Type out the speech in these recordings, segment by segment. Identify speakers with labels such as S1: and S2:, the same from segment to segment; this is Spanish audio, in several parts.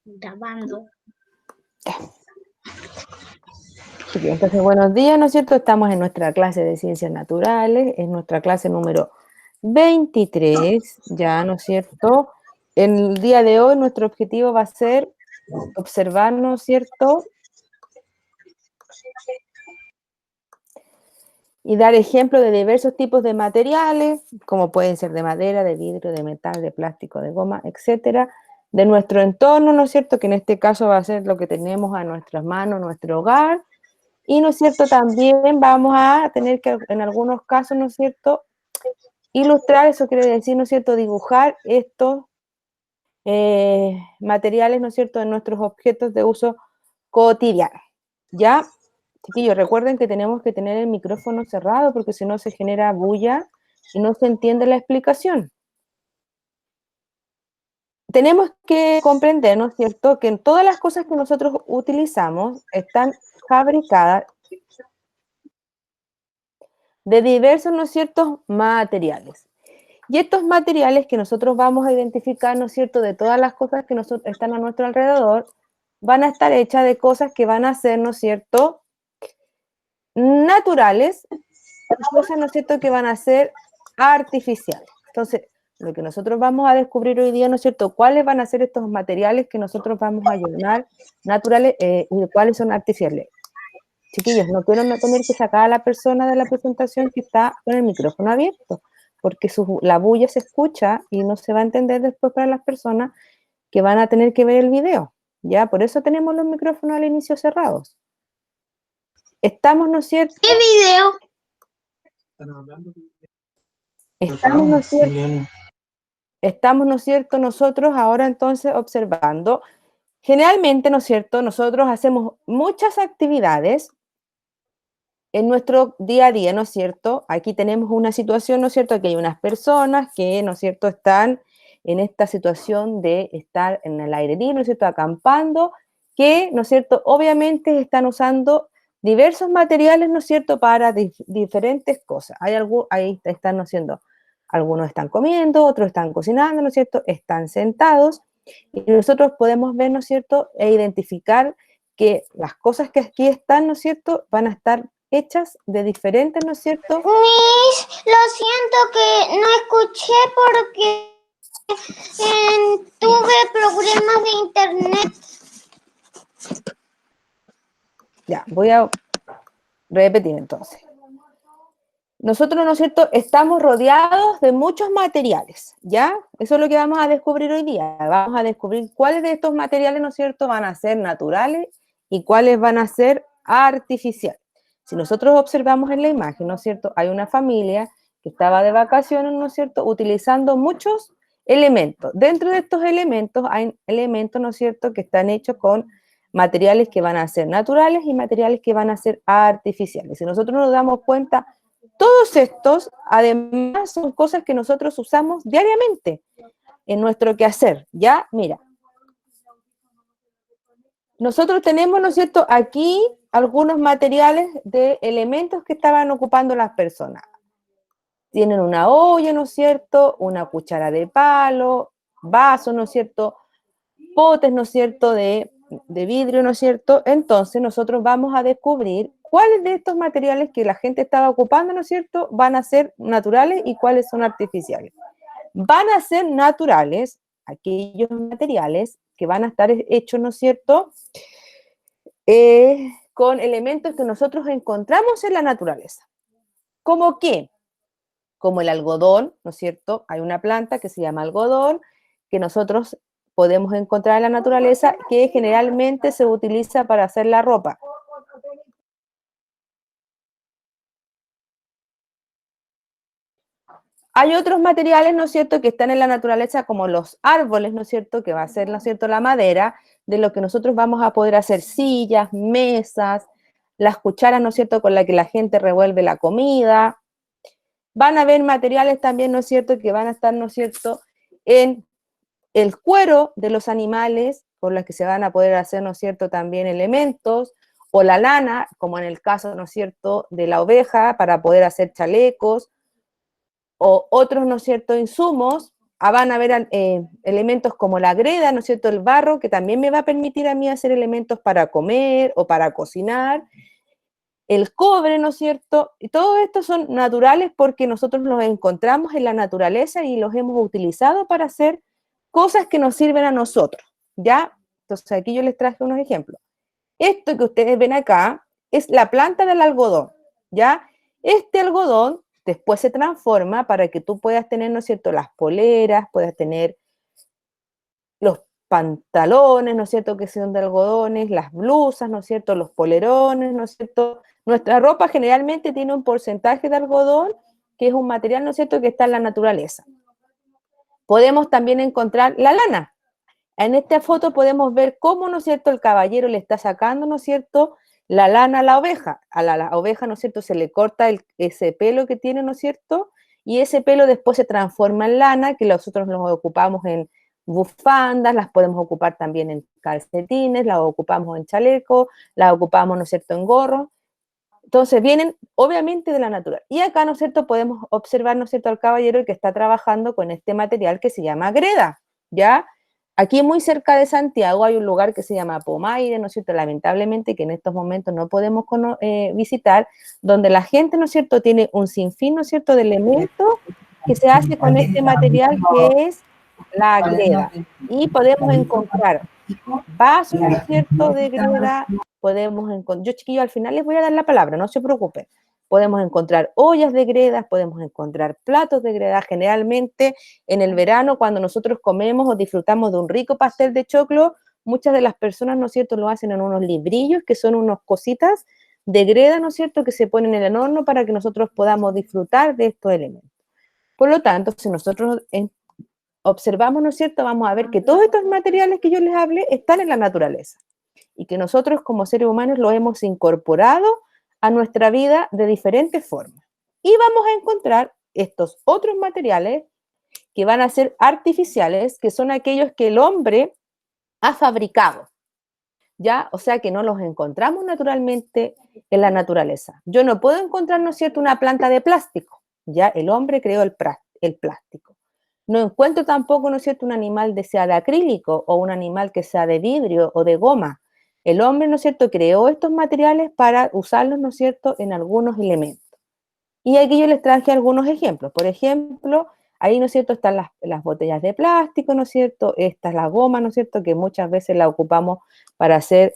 S1: Grabando.
S2: Entonces, buenos días, ¿no es cierto? Estamos en nuestra clase de Ciencias Naturales, es nuestra clase número 23, ya, ¿no es cierto? En el día de hoy nuestro objetivo va a ser observar, ¿no es cierto? Y dar ejemplo de diversos tipos de materiales, como pueden ser de madera, de vidrio, de metal, de plástico, de goma, etcétera, de nuestro entorno, ¿no es cierto? Que en este caso va a ser lo que tenemos a nuestras manos, nuestro hogar. Y, ¿no es cierto?, también vamos a tener que, en algunos casos, ¿no es cierto?, ilustrar, eso quiere decir, ¿no es cierto?, dibujar estos materiales, ¿no es cierto?, en nuestros objetos de uso cotidiano. ¿Ya? Chiquillos, recuerden que tenemos que tener el micrófono cerrado porque si no se genera bulla y no se entiende la explicación. Tenemos que comprender, ¿no es cierto?, que en todas las cosas que nosotros utilizamos están fabricadas de diversos, ¿no es cierto?, materiales. Y estos materiales que nosotros vamos a identificar, ¿no es cierto?, de todas las cosas que están a nuestro alrededor, van a estar hechas de cosas que van a ser, ¿no es cierto?, naturales, y cosas, ¿no es cierto?, que van a ser artificiales. Entonces, lo que nosotros vamos a descubrir hoy día, ¿no es cierto?, cuáles van a ser estos materiales que nosotros vamos a llamar naturales y cuáles son artificiales. Chiquillos, no quiero no tener que sacar a la persona de la presentación que está con el micrófono abierto, porque la bulla se escucha y no se va a entender después para las personas que van a tener que ver el video, ¿ya? Por eso tenemos los micrófonos al inicio cerrados. Estamos, ¿no es cierto?
S1: ¿Qué video?
S2: Estamos, ¿no es cierto? Estamos, ¿no es cierto?, nosotros ahora entonces observando. Generalmente, ¿no es cierto?, nosotros hacemos muchas actividades en nuestro día a día, ¿no es cierto? Aquí tenemos una situación, ¿no es cierto?, que hay unas personas que, ¿no es cierto?, están en esta situación de estar en el aire libre, ¿no es cierto?, acampando, que, ¿no es cierto?, obviamente están usando diversos materiales, ¿no es cierto?, para diferentes cosas. Ahí están haciendo, algunos están comiendo, otros están cocinando, ¿no es cierto?, están sentados, y nosotros podemos ver, ¿no es cierto?, e identificar que las cosas que aquí están, ¿no es cierto?, van a estar hechas de diferentes, ¿no es cierto?
S1: Miss, lo siento que no escuché porque tuve problemas de internet.
S2: Ya, voy a repetir entonces. Nosotros, ¿no es cierto?, estamos rodeados de muchos materiales, ¿ya? Eso es lo que vamos a descubrir hoy día. Vamos a descubrir cuáles de estos materiales, ¿no es cierto?, van a ser naturales y cuáles van a ser artificiales. Si nosotros observamos en la imagen, ¿no es cierto?, hay una familia que estaba de vacaciones, ¿no es cierto?, utilizando muchos elementos. Dentro de estos elementos hay elementos, ¿no es cierto?, que están hechos con materiales que van a ser naturales y materiales que van a ser artificiales. Si nosotros nos damos cuenta, todos estos, además, son cosas que nosotros usamos diariamente en nuestro quehacer, ¿ya? Mira, nosotros tenemos, ¿no es cierto?, aquí algunos materiales de elementos que estaban ocupando las personas. Tienen una olla, ¿no es cierto?, una cuchara de palo, vasos, ¿no es cierto?, potes, ¿no es cierto?, de vidrio, ¿no es cierto? Entonces nosotros vamos a descubrir cuáles de estos materiales que la gente estaba ocupando, ¿no es cierto?, van a ser naturales y cuáles son artificiales. Van a ser naturales aquellos materiales que van a estar hechos, ¿no es cierto?, con elementos que nosotros encontramos en la naturaleza. ¿Cómo qué? Como el algodón, ¿no es cierto? Hay una planta que se llama algodón, que nosotros podemos encontrar en la naturaleza, que generalmente se utiliza para hacer la ropa. Hay otros materiales, ¿no es cierto?, que están en la naturaleza, como los árboles, ¿no es cierto?, que va a ser, ¿no es cierto?, la madera, de lo que nosotros vamos a poder hacer sillas, mesas, las cucharas, ¿no es cierto?, con las que la gente revuelve la comida. Van a haber materiales también, ¿no es cierto?, que van a estar, ¿no es cierto?, en el cuero de los animales, con los que se van a poder hacer, ¿no es cierto?, también elementos, o la lana, como en el caso, ¿no es cierto?, de la oveja, para poder hacer chalecos, o otros, ¿no es cierto?, insumos, van a haber elementos como la greda, ¿no es cierto?, el barro, que también me va a permitir a mí hacer elementos para comer o para cocinar, el cobre, ¿no es cierto? Y todo esto son naturales porque nosotros los encontramos en la naturaleza y los hemos utilizado para hacer cosas que nos sirven a nosotros, ¿ya? Entonces aquí yo les traje unos ejemplos. Esto que ustedes ven acá es la planta del algodón, ¿ya? Este algodón después se transforma para que tú puedas tener, ¿no es cierto?, las poleras, puedas tener los pantalones, ¿no es cierto?, que son de algodones, las blusas, ¿no es cierto?, los polerones, ¿no es cierto? Nuestra ropa generalmente tiene un porcentaje de algodón, que es un material, ¿no es cierto?, que está en la naturaleza. Podemos también encontrar la lana. En esta foto podemos ver cómo, ¿no es cierto?, el caballero le está sacando, ¿no es cierto?, la lana a la oveja. A la oveja, ¿no es cierto?, se le corta ese pelo que tiene, ¿no es cierto?, y ese pelo después se transforma en lana, que nosotros nos ocupamos en bufandas, las podemos ocupar también en calcetines, las ocupamos en chaleco, las ocupamos, ¿no es cierto?, en gorro. Entonces vienen obviamente de la naturaleza. Y acá, ¿no es cierto?, podemos observar, ¿no es cierto?, al caballero que está trabajando con este material que se llama greda, ¿ya? Aquí muy cerca de Santiago hay un lugar que se llama Pomaire, ¿no es cierto?, lamentablemente que en estos momentos no podemos visitar, donde la gente, ¿no es cierto?, tiene un sinfín, ¿no es cierto?, de elementos que se hace con este material que es la greda. Y podemos encontrar vasos, ¿no es cierto?, de greda, podemos encontrar, yo chiquillos al final les voy a dar la palabra, no se preocupen. Podemos encontrar ollas de greda, podemos encontrar platos de greda. Generalmente en el verano, cuando nosotros comemos o disfrutamos de un rico pastel de choclo, muchas de las personas, ¿no es cierto?, lo hacen en unos librillos, que son unas cositas de greda, ¿no es cierto?, que se ponen en el horno para que nosotros podamos disfrutar de estos elementos. Por lo tanto, si nosotros observamos, ¿no es cierto?, vamos a ver que todos estos materiales que yo les hablé están en la naturaleza y que nosotros como seres humanos los hemos incorporado a nuestra vida de diferentes formas. Y vamos a encontrar estos otros materiales que van a ser artificiales, que son aquellos que el hombre ha fabricado, ¿ya? O sea que no los encontramos naturalmente en la naturaleza. Yo no puedo encontrar, ¿no es cierto?, una planta de plástico, ¿ya? El hombre creó el plástico. No encuentro tampoco, ¿no es cierto?, un animal que sea de acrílico o un animal que sea de vidrio o de goma. El hombre, ¿no es cierto?, creó estos materiales para usarlos, ¿no es cierto?, en algunos elementos. Y aquí yo les traje algunos ejemplos. Por ejemplo, ahí, ¿no es cierto?, están las botellas de plástico, ¿no es cierto? Esta es la goma, ¿no es cierto?, que muchas veces la ocupamos para hacer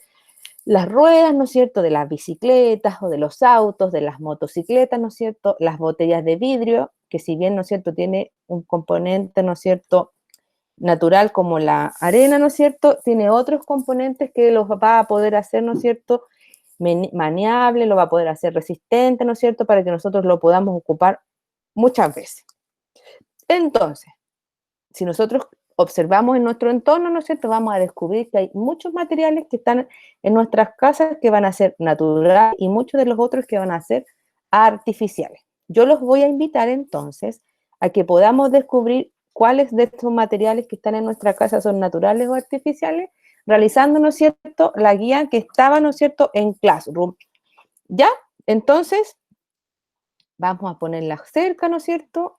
S2: las ruedas, ¿no es cierto?, de las bicicletas o de los autos, de las motocicletas, ¿no es cierto?, las botellas de vidrio, que si bien, ¿no es cierto?, tiene un componente, ¿no es cierto?, natural como la arena, ¿no es cierto?, tiene otros componentes que los va a poder hacer, ¿no es cierto?, maniable, lo va a poder hacer resistente, ¿no es cierto?, para que nosotros lo podamos ocupar muchas veces. Entonces, si nosotros observamos en nuestro entorno, ¿no es cierto?, vamos a descubrir que hay muchos materiales que están en nuestras casas que van a ser naturales y muchos de los otros que van a ser artificiales. Yo los voy a invitar entonces a que podamos descubrir cuáles de estos materiales que están en nuestra casa son naturales o artificiales, realizando, ¿no es cierto?, la guía que estaba, ¿no es cierto?, en Classroom. ¿Ya? Entonces, vamos a ponerla cerca, ¿no es cierto?,